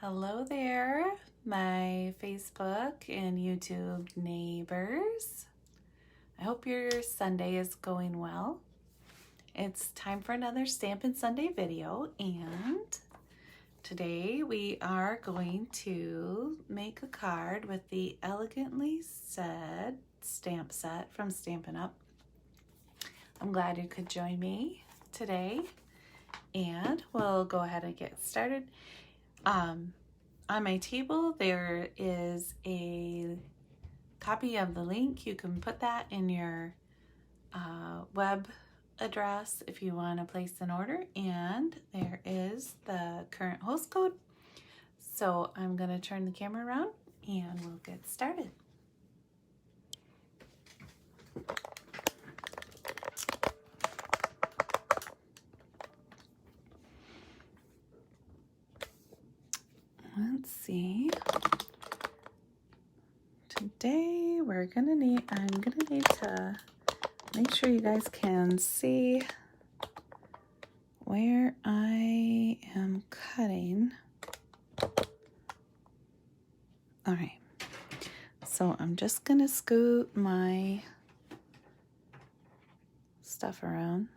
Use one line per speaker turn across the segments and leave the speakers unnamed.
Hello there, my Facebook and YouTube neighbors. I hope your Sunday is going well. It's time for another Stampin' Sunday video, and today we are going to make a card with the Elegantly Said stamp set from Stampin' Up. I'm glad you could join me today, and we'll go ahead and get started. On my table, there is a copy of the link. You can put that in your web address if you want to place an order, and there is the current host code. So I'm going to turn the camera around and we'll get started. Let's see. Today I'm gonna need to make sure you guys can see where I am cutting. All right, so I'm just gonna scoot my stuff around.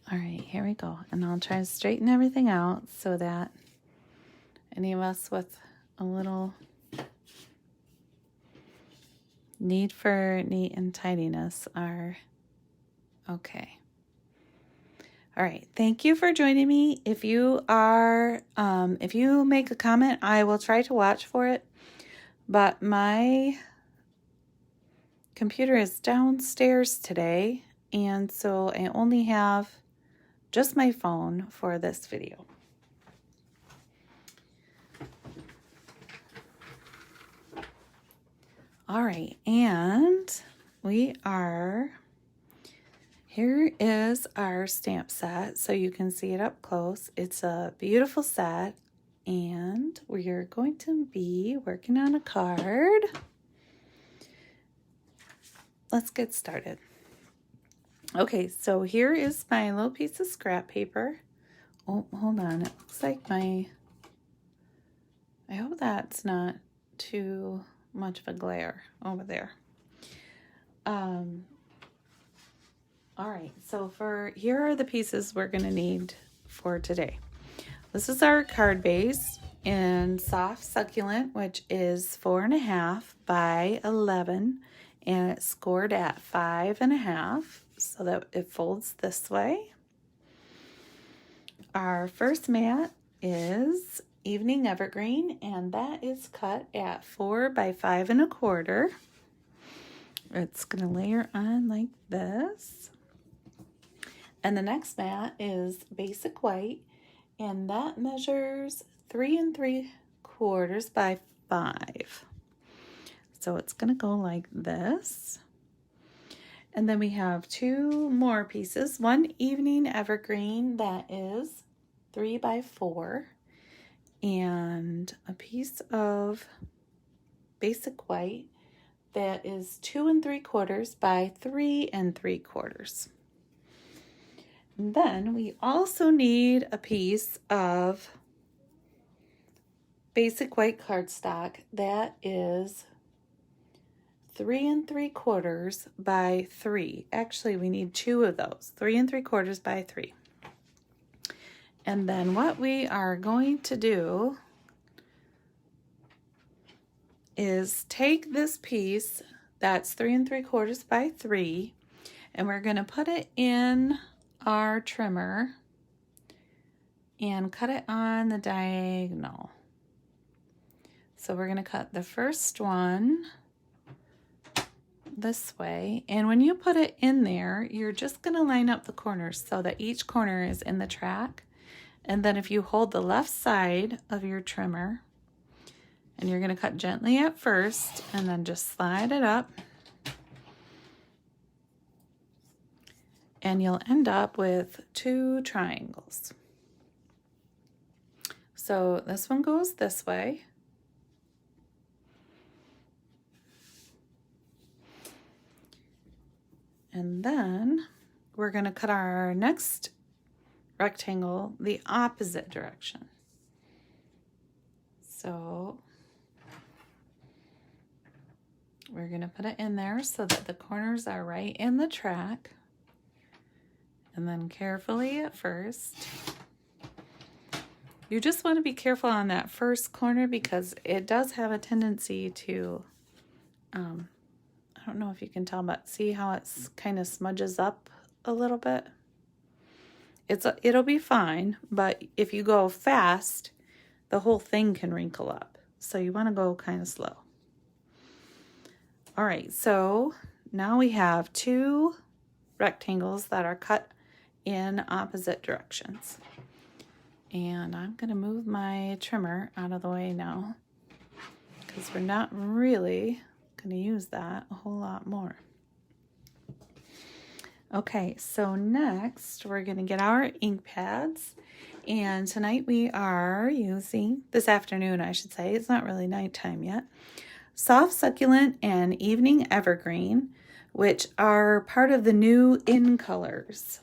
All right, here we go. And I'll try to straighten everything out so that any of us with a little need for neat and tidiness are okay. All right, thank you for joining me. If you make a comment, I will try to watch for it, but my computer is downstairs today, and so I only have just my phone for this video. All right, and here is our stamp set, so you can see it up close. It's a beautiful set, and we're going to be working on a card. Let's get started. Okay, so here is my little piece of scrap paper. Oh, hold on, it looks like I hope that's not too much of a glare over there. All right, so here are the pieces we're gonna need for today. This is our card base in Soft Succulent, which is 4.5 by 11, and it's scored at 5.5, so that it folds this way. Our first mat is Evening Evergreen, and that is cut at 4 by 5 1/4. It's gonna layer on like this. And the next mat is Basic White, and that measures 3 3/4 by 5. So it's gonna go like this. And then we have two more pieces. One Evening Evergreen that is 3 by 4. And a piece of Basic White that is 2 3/4 by 3 3/4. And then we also need a piece of Basic White cardstock that is 3 3/4 by 3. Actually, we need two of those, 3 3/4 by 3. And then what we are going to do is take this piece that's 3 3/4 by 3, and we're going to put it in our trimmer and cut it on the diagonal. So we're going to cut the first one this way, and when you put it in there, you're just going to line up the corners so that each corner is in the track. And then if you hold the left side of your trimmer, and you're going to cut gently at first and then just slide it up, and you'll end up with two triangles. So this one goes this way. And then we're going to cut our next rectangle the opposite direction. So we're going to put it in there so that the corners are right in the track. And then carefully at first, you just want to be careful on that first corner because it does have a tendency to, I don't know if you can tell, but see how it's kind of smudges up a little bit? It'll be fine, but if you go fast, the whole thing can wrinkle up. So you want to go kind of slow. All right, so now we have 2 rectangles that are cut in opposite directions. And I'm going to move my trimmer out of the way now because we're not really going to use that a whole lot more. Okay, so next we're going to get our ink pads. And tonight we are using, this afternoon I should say, it's not really nighttime yet, Soft Succulent and Evening Evergreen, which are part of the new in colors.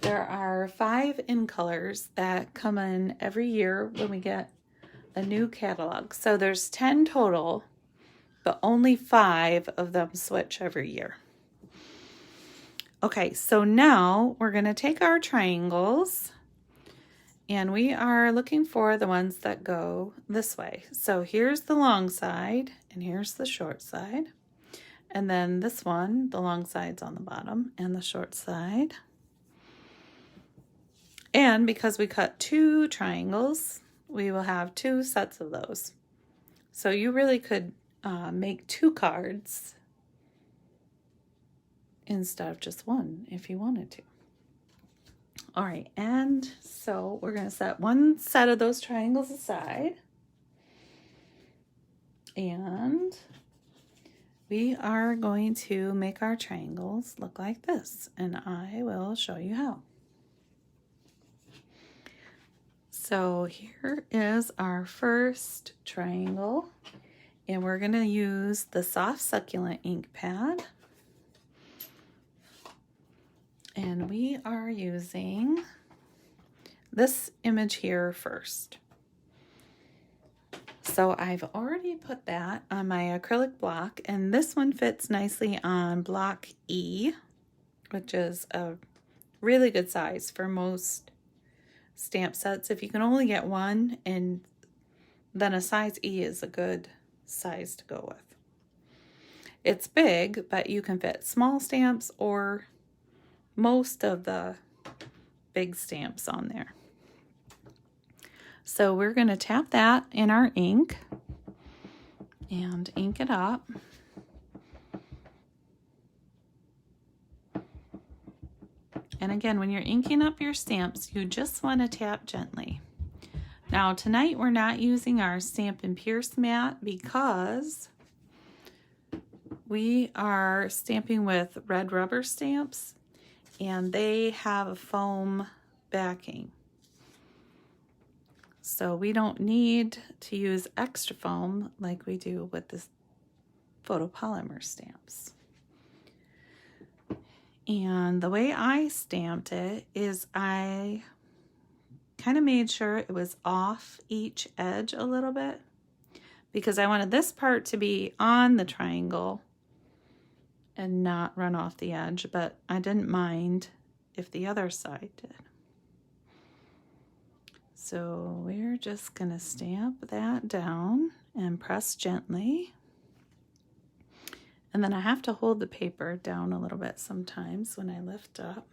There are 5 in colors that come in every year when we get a new catalog. So there's 10 total, but only 5 of them switch every year. Okay, so now we're going to take our triangles and we are looking for the ones that go this way. So here's the long side and here's the short side. And then this one, the long side's on the bottom and the short side. And because we cut 2 triangles, we will have 2 sets of those. So you really could make 2 cards instead of just 1 if you wanted to. All right, and so we're going to set 1 set of those triangles aside. And we are going to make our triangles look like this, and I will show you how. So here is our first triangle, and we're going to use the Soft Succulent ink pad. And we are using this image here first. So I've already put that on my acrylic block, and this one fits nicely on block E, which is a really good size for most stamp sets. If you can only get 1, and then a size E is a good size to go with. It's big, but you can fit small stamps or most of the big stamps on there. So we're going to tap that in our ink and ink it up. And again, when you're inking up your stamps, you just want to tap gently. Now tonight we're not using our Stampin' Pierce mat because we are stamping with red rubber stamps and they have a foam backing. So we don't need to use extra foam like we do with the photopolymer stamps. And the way I stamped it is I kind of made sure it was off each edge a little bit because I wanted this part to be on the triangle and not run off the edge, but I didn't mind if the other side did. So we're just going to stamp that down and press gently. And then I have to hold the paper down a little bit sometimes when I lift up.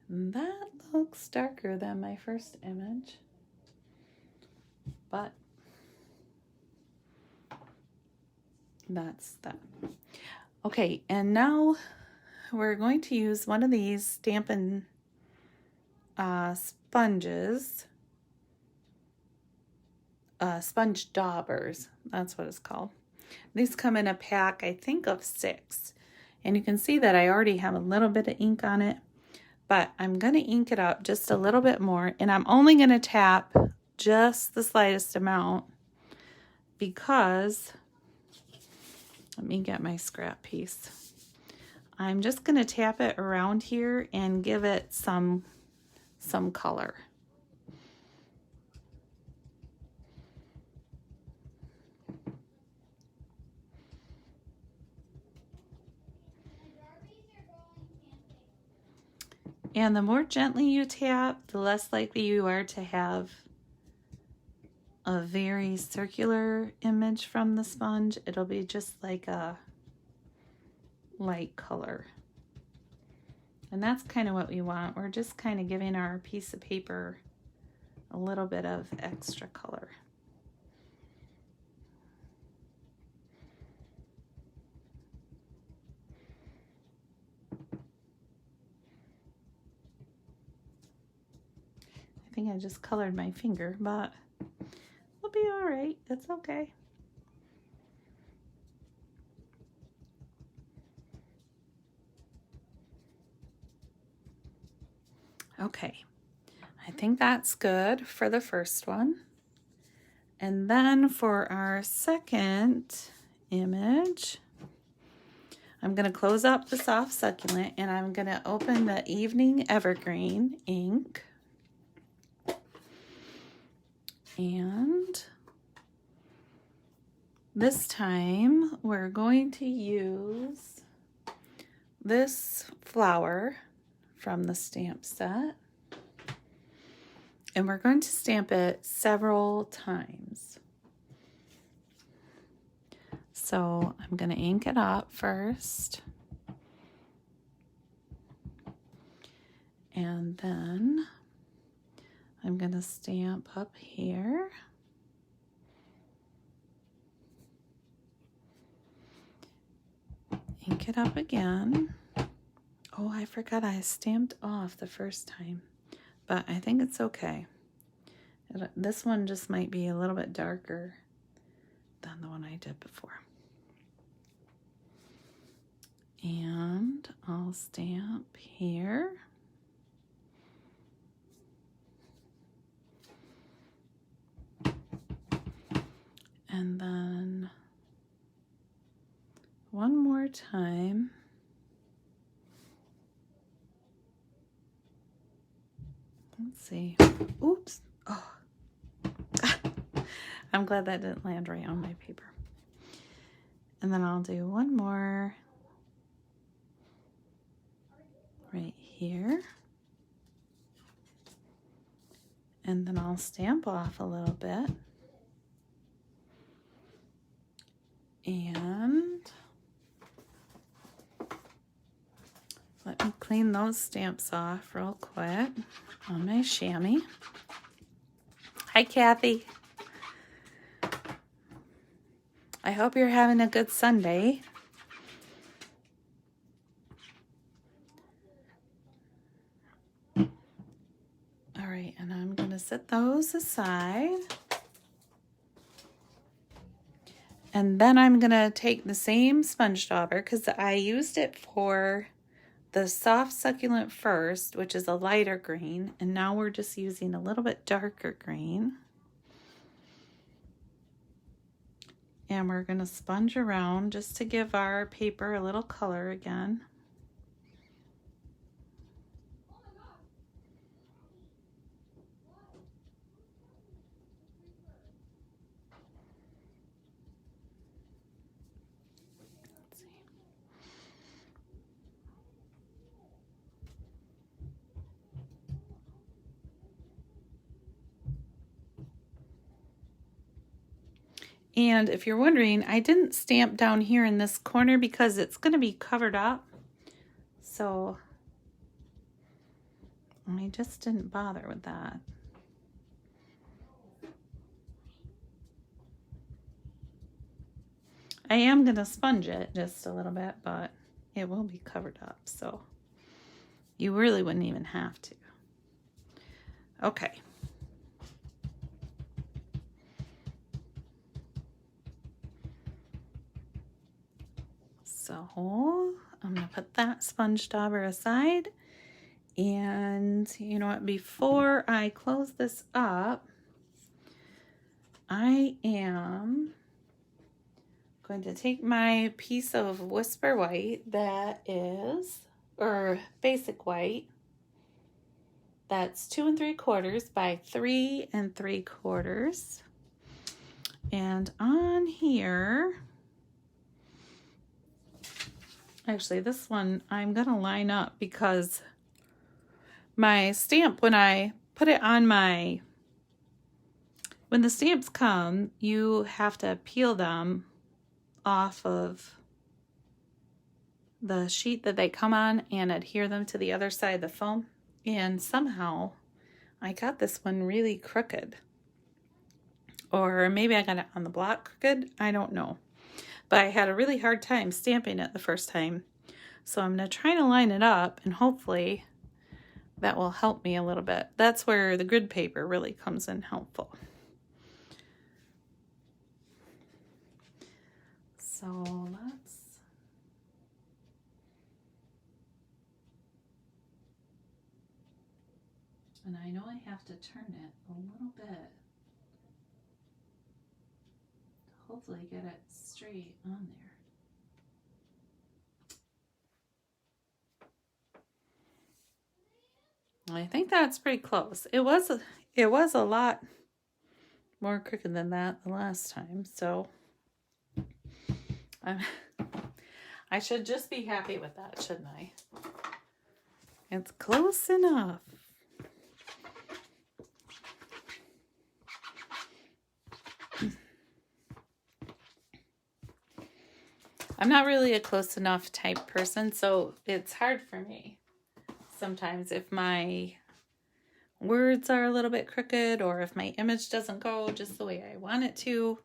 And that looks darker than my first image, but that's that. Okay, and now we're going to use one of these Stampin' sponges, sponge daubers, that's what it's called. These come in a pack, I think, of 6. And you can see that I already have a little bit of ink on it, but I'm going to ink it up just a little bit more, and I'm only going to tap just the slightest amount because, let me get my scrap piece. I'm just going to tap it around here and give it some color. And the more gently you tap, the less likely you are to have a very circular image from the sponge. It'll be just like a light color. And that's kind of what we want. We're just kind of giving our piece of paper a little bit of extra color. I think I just colored my finger, but we'll be all right. It's okay. Okay, I think that's good for the first one. And then for our second image, I'm going to close up the Soft Succulent and I'm going to open the Evening Evergreen ink. And this time we're going to use this flower from the stamp set. And we're going to stamp it several times. So I'm going to ink it up first. And then I'm going to stamp up here. Ink it up again. Oh, I forgot I stamped off the first time, but I think it's okay. This one just might be a little bit darker than the one I did before. And I'll stamp here. And then one more time. Let's see. Oops. Oh. I'm glad that didn't land right on my paper. And then I'll do one more right here. And then I'll stamp off a little bit. And let me clean those stamps off real quick on my chamois. Hi, Kathy. I hope you're having a good Sunday. All right, and I'm going to set those aside. And then I'm going to take the same sponge dauber because I used it for the Soft Succulent first, which is a lighter green, and now we're just using a little bit darker green. And we're going to sponge around just to give our paper a little color again. Let's see. And if you're wondering, I didn't stamp down here in this corner because it's going to be covered up. So I just didn't bother with that. I am going to sponge it just a little bit, but it will be covered up. So you really wouldn't even have to. Okay. So I'm going to put that sponge dauber aside. And you know what, before I close this up, I am going to take my piece of Whisper White that is, or Basic White, that's 2 3/4 by 3 3/4. And on here, actually this one I'm going to line up because my stamp, when I put it on my, when the stamps come, you have to peel them off of the sheet that they come on and adhere them to the other side of the foam. And somehow I got this one really crooked. Or maybe I got it on the block crooked. I don't know. But I had a really hard time stamping it the first time. So I'm going to try to line it up, and hopefully that will help me a little bit. That's where the grid paper really comes in helpful. So let's... And I know I have to turn it a little bit. Hopefully get it straight on there. I think that's pretty close. It was a lot more crooked than that the last time, so I should just be happy with that, shouldn't I? It's close enough. I'm not really a close enough type person, so it's hard for me sometimes if my words are a little bit crooked or if my image doesn't go just the way I want it to.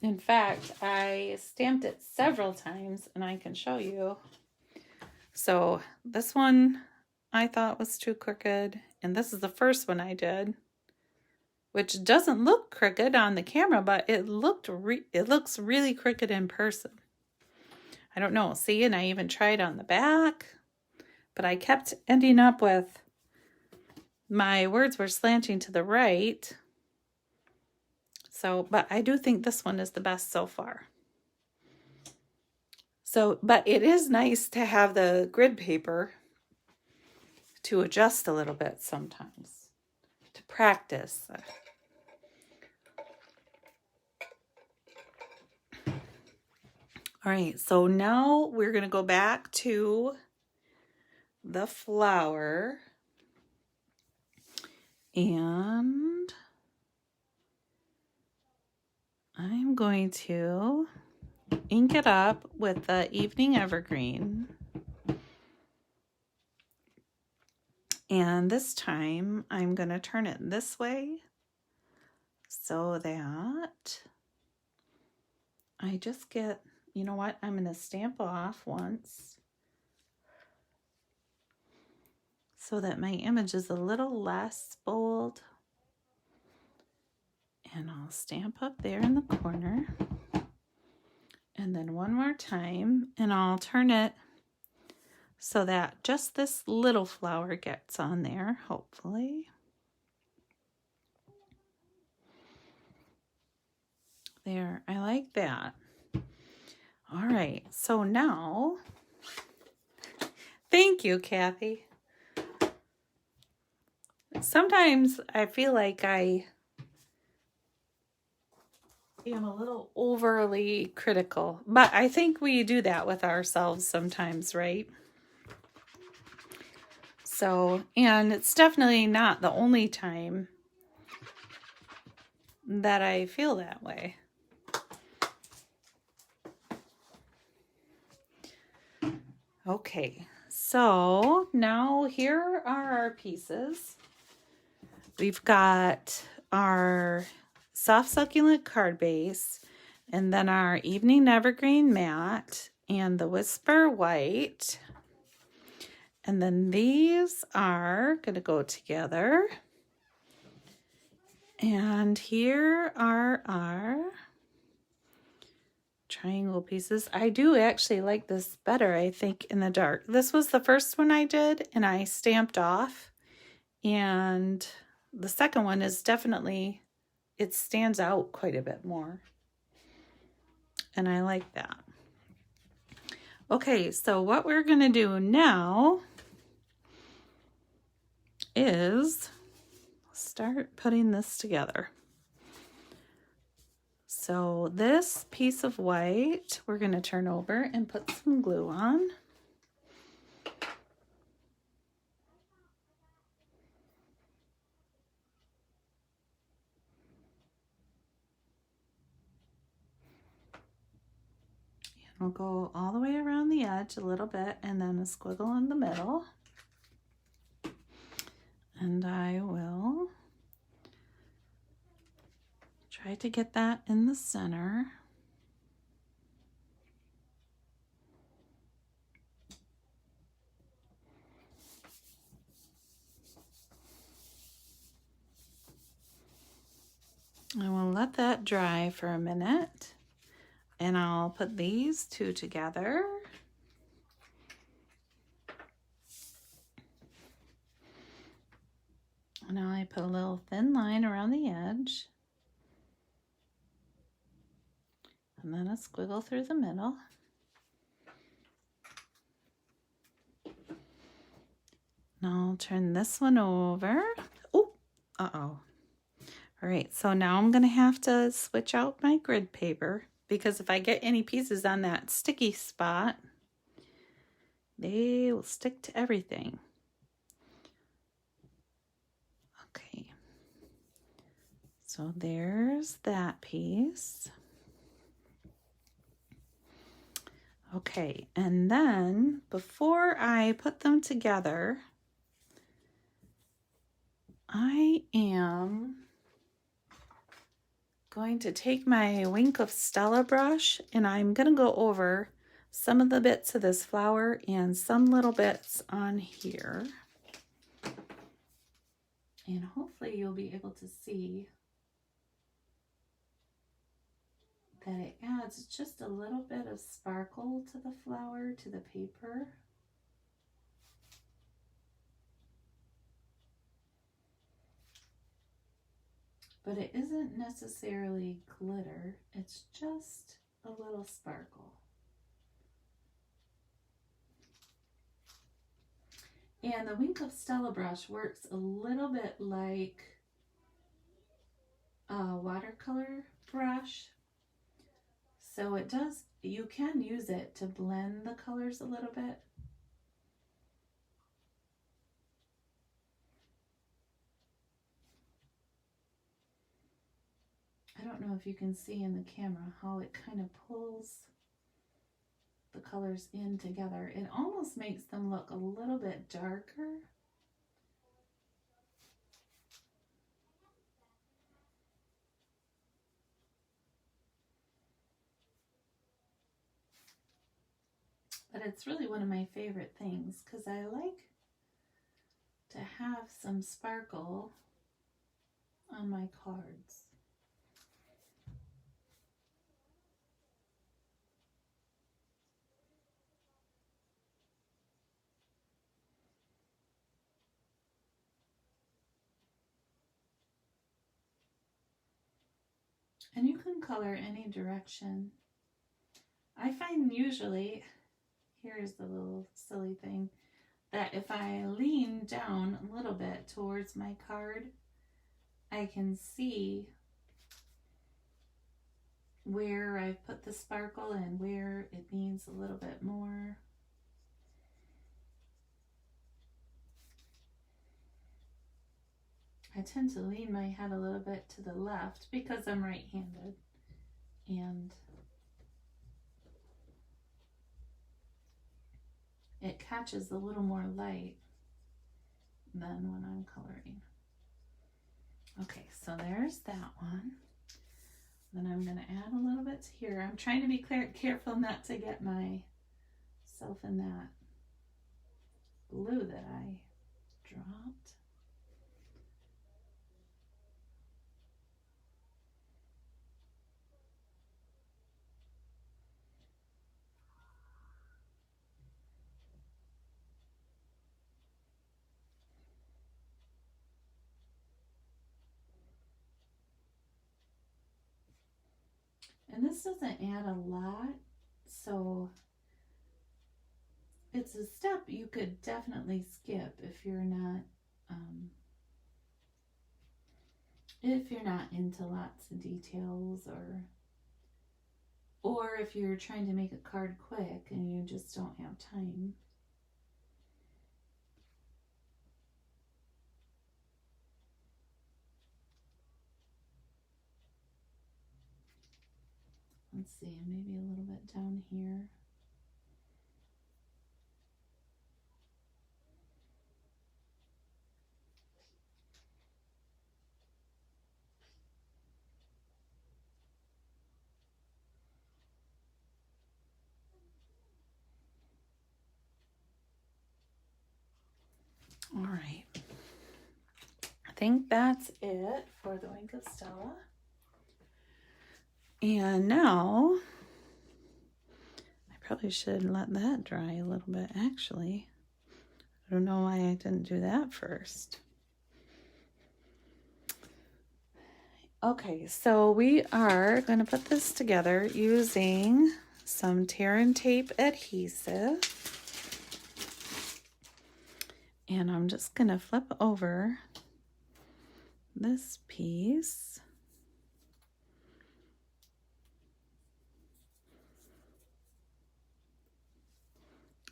In fact, I stamped it several times and I can show you. So this one I thought was too crooked, and this is the first one I did, which doesn't look crooked on the camera, but it looks really crooked in person. I don't know. See, and I even tried on the back, but I kept ending up with my words were slanting to the right. So, but I do think this one is the best so far. So, but it is nice to have the grid paper to adjust a little bit sometimes, to practice. All right, so now we're going to go back to the flower, and I'm going to ink it up with the Evening Evergreen. And this time I'm going to turn it this way so that I just get, you know what, I'm going to stamp off once so that my image is a little less bold. And I'll stamp up there in the corner. And then one more time, and I'll turn it so that just this little flower gets on there, hopefully. There, I like that. All right, so now, thank you, Kathy. Sometimes I feel like I am a little overly critical, but I think we do that with ourselves sometimes, right? So, and it's definitely not the only time that I feel that way. Okay, so now here are our pieces. We've got our Soft Succulent card base, and then our Evening Evergreen mat, and the Whisper White. And then these are going to go together. And here are our triangle pieces. I do actually like this better, I think, in the dark. This was the first one I did, and I stamped off. And the second one is definitely, it stands out quite a bit more. and I like that. Okay, so what we're gonna do now is start putting this together. So this piece of white we're gonna turn over and put some glue on. We'll go all the way around the edge a little bit and then a squiggle in the middle. And I will try to get that in the center. I will let that dry for a minute and I'll put these two together. And now I put a little thin line around the edge. And then a squiggle through the middle. Now I'll turn this one over. Oh, uh-oh. All right, so now I'm gonna have to switch out my grid paper because if I get any pieces on that sticky spot, they will stick to everything. Okay, so there's that piece. Okay, and then before I put them together, I am going to take my Wink of Stella brush and I'm going to go over some of the bits of this flower and some little bits on here. And hopefully you'll be able to see that it adds just a little bit of sparkle to the flower, to the paper. But it isn't necessarily glitter, it's just a little sparkle. And the Wink of Stella brush works a little bit like a watercolor brush. So it does, you can use it to blend the colors a little bit. I don't know if you can see in the camera how it kind of pulls the colors in together. It almost makes them look a little bit darker. But it's really one of my favorite things because I like to have some sparkle on my cards. And you can color any direction. I find usually, here's the little silly thing, that if I lean down a little bit towards my card, I can see where I've put the sparkle and where it needs a little bit more. I tend to lean my head a little bit to the left because I'm right-handed, and it catches a little more light than when I'm coloring. Okay, so there's that one. Then I'm going to add a little bit to here. I'm trying to be careful not to get myself in that glue that I dropped. And this doesn't add a lot, so it's a step you could definitely skip if you're not into lots of details, or if you're trying to make a card quick and you just don't have time. Let's see, maybe a little bit down here. All right. I think that's it for the Wink of Stella. And now, I probably should let that dry a little bit, actually. I don't know why I didn't do that first. Okay, so we are going to put this together using some tear and tape adhesive. And I'm just going to flip over this piece.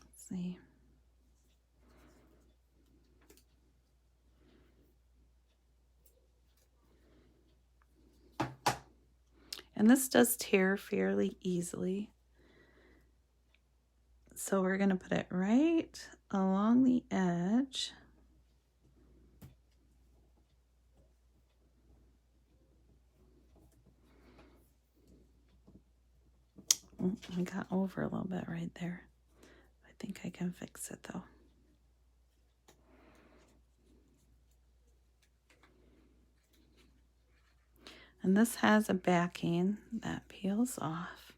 Let's see. And this does tear fairly easily. So we're going to put it right along the edge. Oh, I got over a little bit right there. I think I can fix it though. And this has a backing that peels off.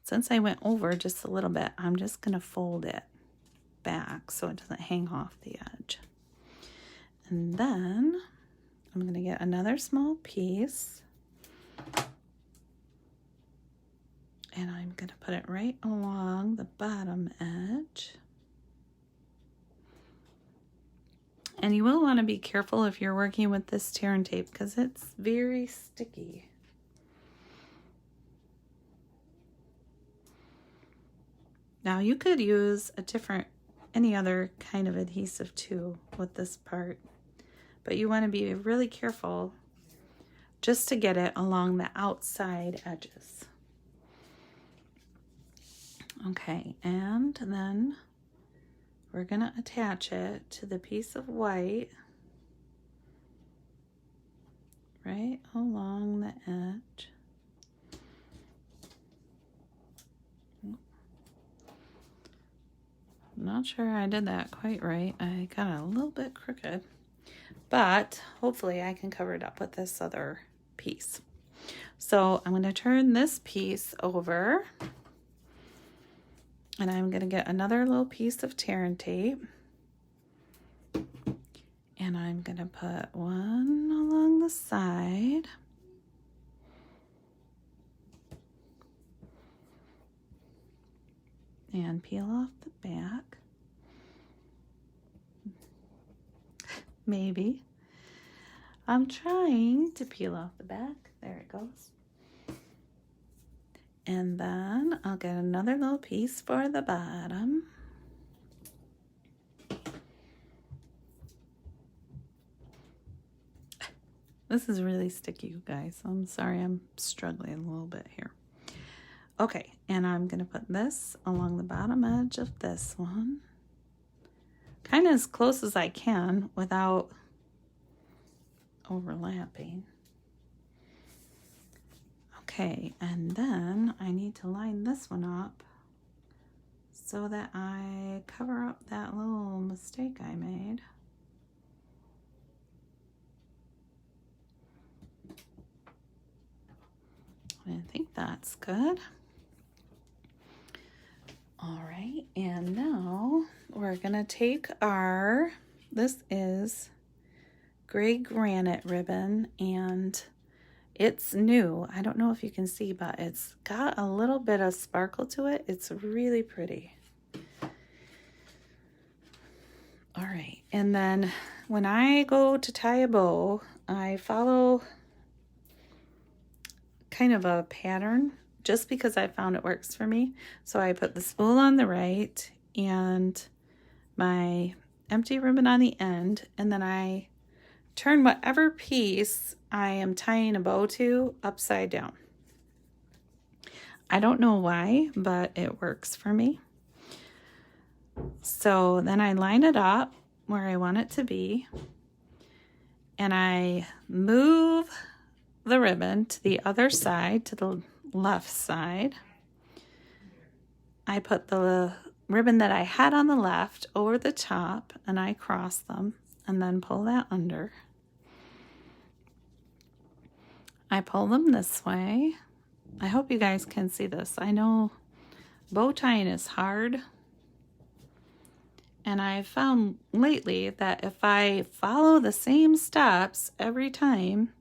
Since I went over just a little bit, I'm just going to fold it back so it doesn't hang off the edge. And then I'm going to get another small piece and I'm going to put it right along the bottom edge. And you will want to be careful if you're working with this tear and tape because it's very sticky. Now you could use any other kind of adhesive too with this part, but you want to be really careful just to get it along the outside edges. Okay, and then we're going to attach it to the piece of white right along the edge. I'm not sure I did that quite right. I got it a little bit crooked, but hopefully I can cover it up with this other piece. So I'm going to turn this piece over and I'm going to get another little piece of tear and tape and I'm going to put one along the side and peel off the back. Maybe. I'm trying to peel off the back. There it goes. And then I'll get another little piece for the bottom. This is really sticky, you guys. I'm sorry, I'm struggling a little bit here. Okay, and I'm going to put this along the bottom edge of this one. Kind of as close as I can without overlapping. Okay, and then I need to line this one up so that I cover up that little mistake I made. I think that's good. All right, and now we're gonna take this is gray granite ribbon, and It's new. I don't know if you can see, but it's got a little bit of sparkle to it. It's really pretty. All right, and then when I go to tie a bow, I follow kind of a pattern just because I found it works for me. So I put the spool on the right and my empty ribbon on the end, and then I turn whatever piece I am tying a bow to upside down. I don't know why, but it works for me. So then I line it up where I want it to be, and I move the ribbon to the other side, to the left side. I put the ribbon that I had on the left over the top, and I cross them and then pull that under. I pull them this way. I hope you guys can see this. I know bow tying is hard, and I've found lately that if I follow the same steps every time,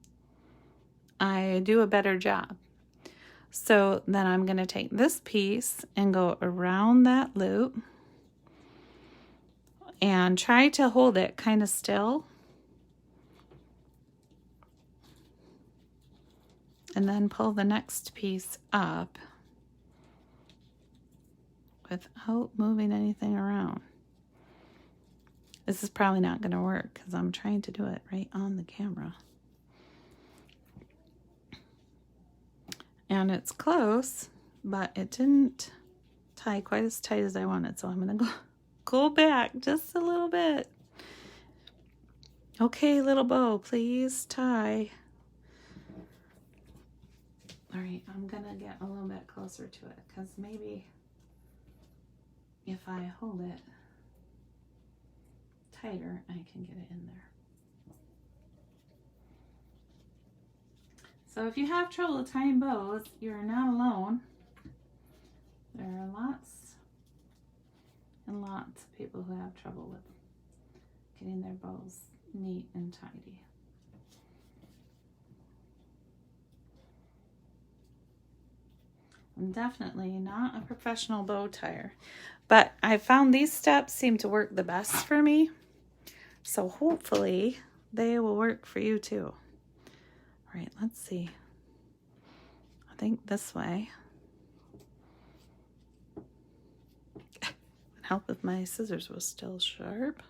I do a better job. So then I'm going to take this piece and go around that loop and try to hold it kind of still. And then pull the next piece up without moving anything around. This is probably not going to work because I'm trying to do it right on the camera. And it's close, but it didn't tie quite as tight as I wanted. So I'm going to go back just a little bit. Okay, little bow, please tie. All right, I'm going to get a little bit closer to it because maybe if I hold it tighter, I can get it in there. So if you have trouble tying bows, you're not alone. There are lots and lots of people who have trouble with getting their bows neat and tidy. I'm definitely not a professional bow tyer, but I found these steps seem to work the best for me. So hopefully they will work for you too. All right, let's see. I think this way. Help if my scissors was still sharp.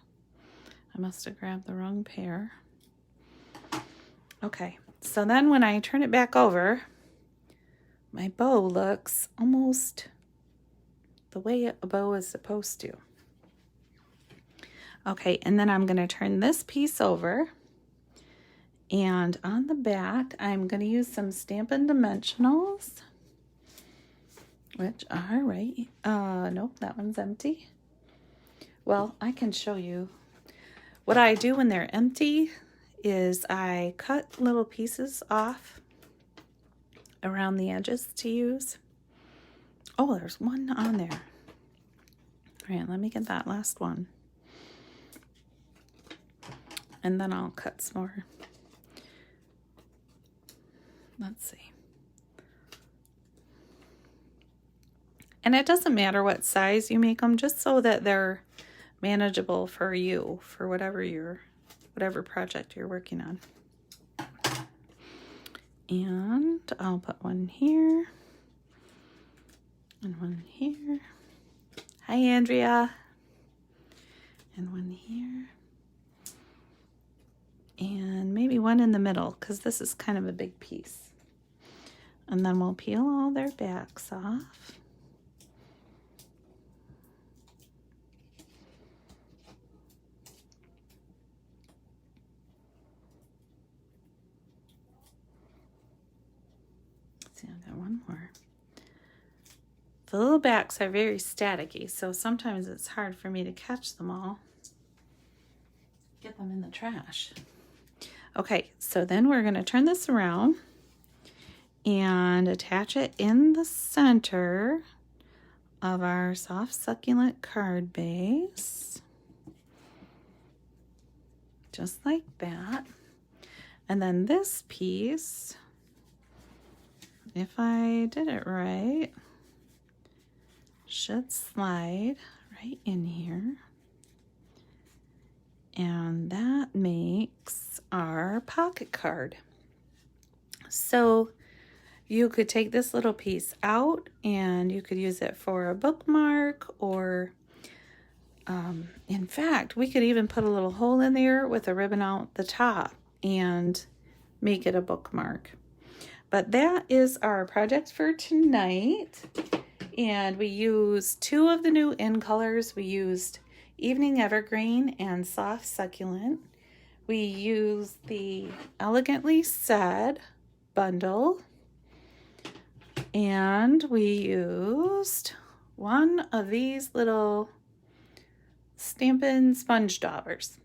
I must have grabbed the wrong pair. Okay, so then when I turn it back over, my bow looks almost the way a bow is supposed to. Okay, and then I'm going to turn this piece over. And on the back, I'm going to use some Stampin' Dimensionals, which are right. Nope, that one's empty. Well, I can show you. What I do when they're empty is I cut little pieces off around the edges to use. Oh, there's one on there. All right, let me get that last one. And then I'll cut some more. Let's see. And it doesn't matter what size you make them, just so that they're manageable for you, for whatever project you're working on. And I'll put one here and one here. Hi, Andrea. And one here. And maybe one in the middle, because this is kind of a big piece. And then we'll peel all their backs off. Let's see, I've got one more. The little backs are very staticky, so sometimes it's hard for me to catch them all. Get them in the trash. Okay, so then we're going to turn this around and attach it in the center of our Soft Succulent card base. Just like that. And then this piece if I did it right, should slide right in here. And that makes our pocket card. So you could take this little piece out and you could use it for a bookmark, or in fact, we could even put a little hole in there with a ribbon out the top and make it a bookmark. But that is our project for tonight. And we used 2 of the new in colors. We used Evening Evergreen and Soft Succulent. We used the Elegantly Said bundle. And we used one of these little Stampin' sponge daubers.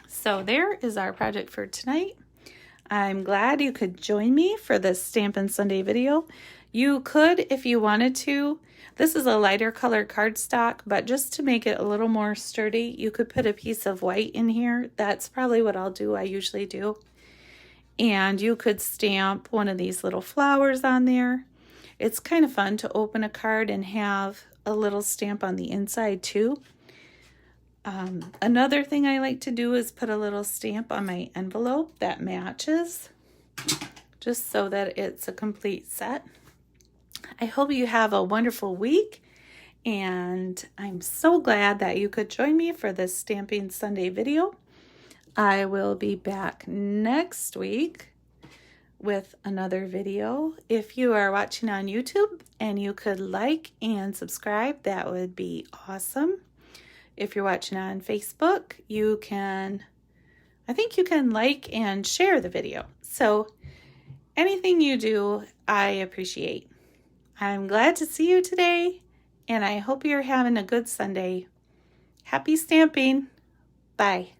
So there is our project for tonight. I'm glad you could join me for this Stampin' Sunday video. You could, if you wanted to, this is a lighter color cardstock, but just to make it a little more sturdy, you could put a piece of white in here. That's probably what I'll do. I usually do. And you could stamp one of these little flowers on there. It's kind of fun to open a card and have a little stamp on the inside too. Another thing I like to do is put a little stamp on my envelope that matches, just so that it's a complete set. I hope you have a wonderful week, and I'm so glad that you could join me for this Stampin' Sunday video. I will be back next week with another video. If you are watching on YouTube and you could like and subscribe, that would be awesome. If you're watching on Facebook, I think you can like and share the video. So anything you do, I appreciate. I'm glad to see you today, and I hope you're having a good Sunday. Happy stamping. Bye.